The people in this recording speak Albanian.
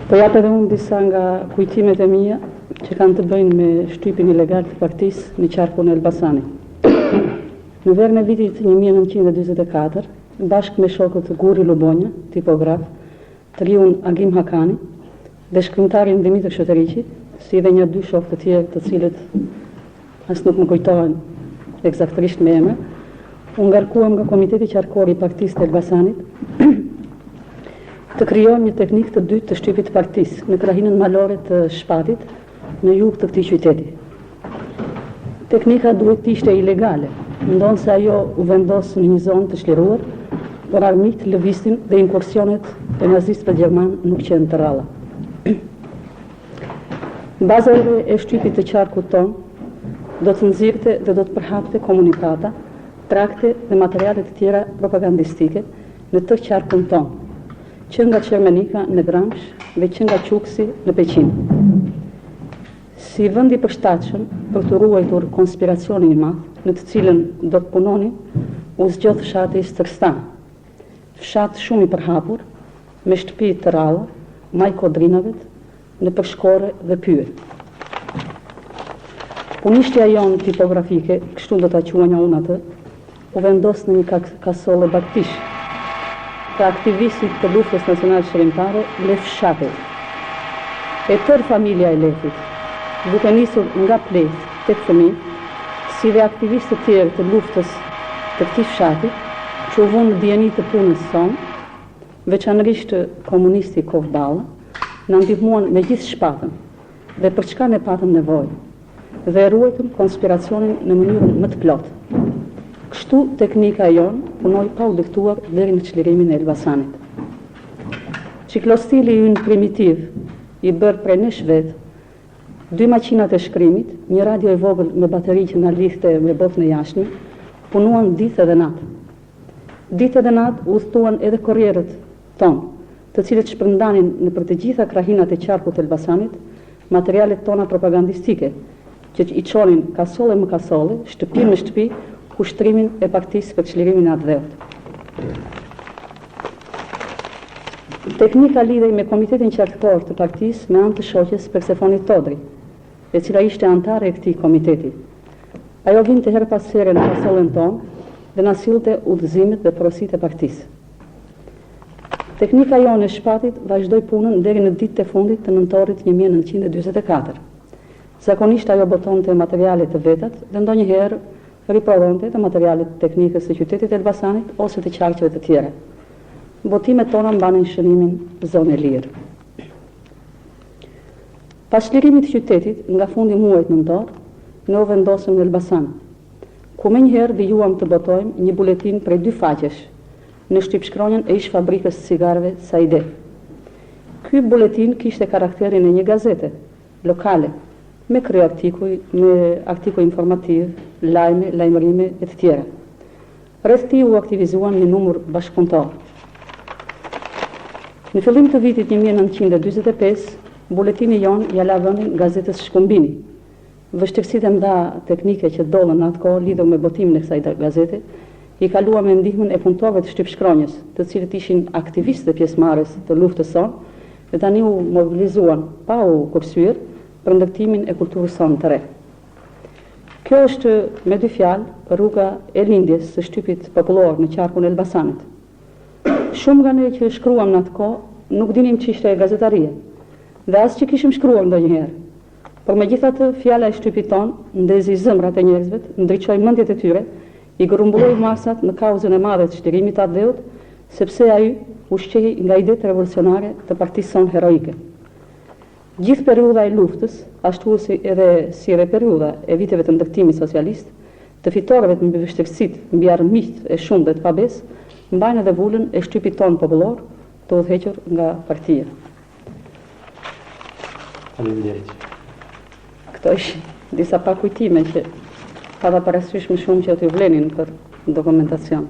Po jap edhe unë disa nga kujtimet e mia që kanë të bëjnë me shtypin ilegal të partisë në qarkun e Elbasanit. Në verën e vitit 1944, bashkë me shokët Guri Lubonja, tipograf, triun Agim Hakani dhe shkrimtarin Dimitër Shoteriqi, si dhe një dy shokë të tjerë të cilët as nuk më kujtohen eksaktërisht me emër, unë ngarkuam nga Komiteti Qarkor i Partisë të Elbasanit të krijojmë një teknikë të dytë të shtypit të partisë në krahinën malore të Shpatit në jug të këtij qyteti. Teknika duhet të ishte ilegale, ndonë se ajo u vendos në një zonë të çliruar, por armiqt lëviznin dhe inkursionet e nazistëve gjerman nuk qenë të rralla. Baza e shtypit të qarkut ton do të nxirrte dhe do të përhapte komunikata, trakte dhe materiale të tjera propagandistike në të qarkun ton, që nga Qermenika në Gramsh dhe që nga Quksi në Peqin. Si vend i përshtatshëm për të ruajtur konspiracionin e madh në të cilën do të punonin, u zgjodh fshati Stërstan, fshat shumë i përhapur, me shtëpi të rralla, maj kodrinave në përshkore dhe pyje. Punishtja jonë tipografike, kështu do ta quajnë unë atë, u vendos në një kasole baktish të aktivistit të luftës nacionale shërimtare Lef Shapev. E tërë familja e Lefit, duke nisur nga Pleth tek fëmijë, si dhe aktivistë të tjerë të luftës të këtij fshati, që u vënë në dieni të punës sonë, veçanërisht komunisti Kovballa, na ndihmuan me gjithë shpatën dhe për çka ne patëm nevojë, dhe ruajtëm konspiracionin në mënyrën më të plotë. Kështu teknika jonë punoi pa u diktuar deri në çlirimin e Elbasanit. Ciklostili ynë primitiv, i bërë prej nesh vetë, 2 makinat e shkrimit, një radio e vogël me bateri që na lidhte me botën e jashtme, punuan ditë edhe natë. Ditë edhe natë udhëtuan edhe korrierët tonë, të cilët shpërndanin në për të gjitha krahinat e qarkut të Elbasanit materialet tona propagandistike, që i çonin kasole më kasole, shtëpi me shtëpi, ushtrimin e partisë për çlirimin e atë dheut. Teknika lidhej me Komitetin Qarkor të partisë me anë të shoqes Persefonit Todri, e cila ishte antare e këtij komiteti. Ajo vinte her pas here në kasolën tonë dhe na sillte udhëzimet dhe porositë e partisë. Teknika jonë e Shpatit vazhdoi punën deri në ditët e fundit të nëntorit 1944. Zakonisht ajo botonte materiale të vetat dhe ndonjëherë riprodhonte të materialet teknikës së qytetit e Elbasanit ose të qarqeve të tjera. Botimet tona mbanin shënimin zonë e lirë. Pas çlirimit të qytetit, nga fundi muajit nëntor, ne u vendosëm në Elbasan, ku menjëherë vijuam të botojmë një buletin prej 2 faqesh në shtypshkronjën e ish fabrikës së cigareve Saide. Ky buletin kishte karakterin e një gazete lokale, me krye artikuj, me artikuj informativ, lajme, lajmërime e të tjera. Rreth tij u aktivizuan një numër bashkëpunëtor. Në fillim të vitit 1945, buletini jonë ja la vendin gazetës Shkumbini. Vështirësitë e mëdha teknike që dollën në atë kohë lidhur me botimin e kësaj gazete, i kaluam me ndihmën e punëtorëve të shtypshkronjës, të cilët ishin aktivistë pjesëmarrës të luftës sonë, dhe tani u mobilizuan pa u kursyer për ndërtimin e kulturës sonë të re. Kjo është me 2 fjalë rruga e lindjes së shtypit popullor në qarkun e Elbasanit. Shumë nga ne që shkruam në atë kohë nuk dinim ç'ishte gazetaria, dhe as që kishim shkruar ndonjëherë. Por megjithatë, fjala e shtypit ton ndezi zemrat e njerëzve, ndriçoi mendjet e tyre, i grumbulloi masat në kauzën e madhe të çlirimit të atë dheut, sepse ai ushqehej nga idetë revolucionare të partisë sonë heroike. Gjithë periudha e luftës, ashtu si edhe periudha e viteve të ndërtimit socialist, të fitorëve të mbi vështirësitë, mbi armiqt e shumë dhe të pabes, mbajnë edhe vulën e shtypit ton popullor të udhëhequr nga partia. Faleminderit. Këto ishin disa pakujtime që pa parasysh më shumë që t'ju vlenin për dokumentacion.